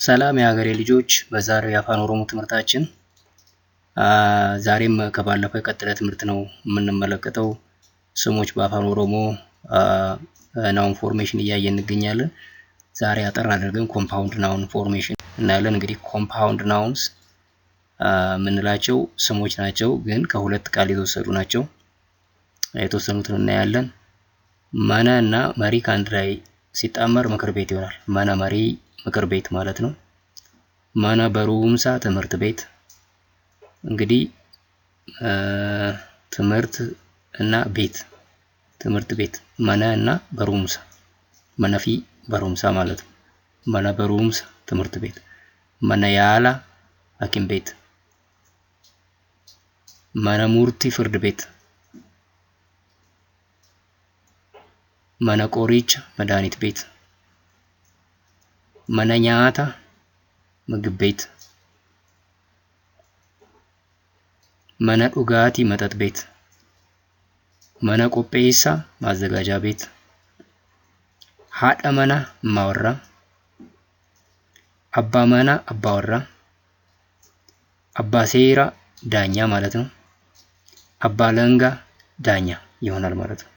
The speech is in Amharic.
ሰላም የሀገሬ ልጆች፣ በዛሬው የአፋን ኦሮሞ ትምህርታችን ዛሬም ከባለፈው የቀጠለ ትምህርት ነው የምንመለከተው። ስሞች በአፋን ኦሮሞ ናውን ፎርሜሽን እያየን እንገኛለን። ዛሬ አጠር አድርገን ኮምፓውንድ ናውን ፎርሜሽን እናያለን። እንግዲህ ኮምፓውንድ ናውንስ የምንላቸው ስሞች ናቸው፣ ግን ከሁለት ቃል የተወሰዱ ናቸው። የተወሰኑትን እናያለን። መነ እና መሪ ከአንድ ላይ ሲጣመር ምክር ቤት ይሆናል። መነ መሪ ምክር ቤት ማለት ነው። መነ በሩምሳ ትምህርት ቤት። እንግዲህ ትምህርት እና ቤት፣ ትምህርት ቤት መነ እና በሩምሳ፣ መነፊ በሩምሳ ማለት ነው። መነ በሩምሳ ትምህርት ቤት። መነ ያላ ሐኪም ቤት። መነ ሙርቲ ፍርድ ቤት። መነ ቆሪቻ መድኃኒት ቤት። መነ ኛታ ምግብ ቤት። መነ ዱጋቲ መጠጥ ቤት። መነ ቆጴሳ ማዘጋጃ ቤት። ሀደ መና እማወራ። አባ መና አባወራ። አባ ሴራ ዳኛ ማለት ነው። አባ ለንጋ ዳኛ ይሆናል ማለት ነው።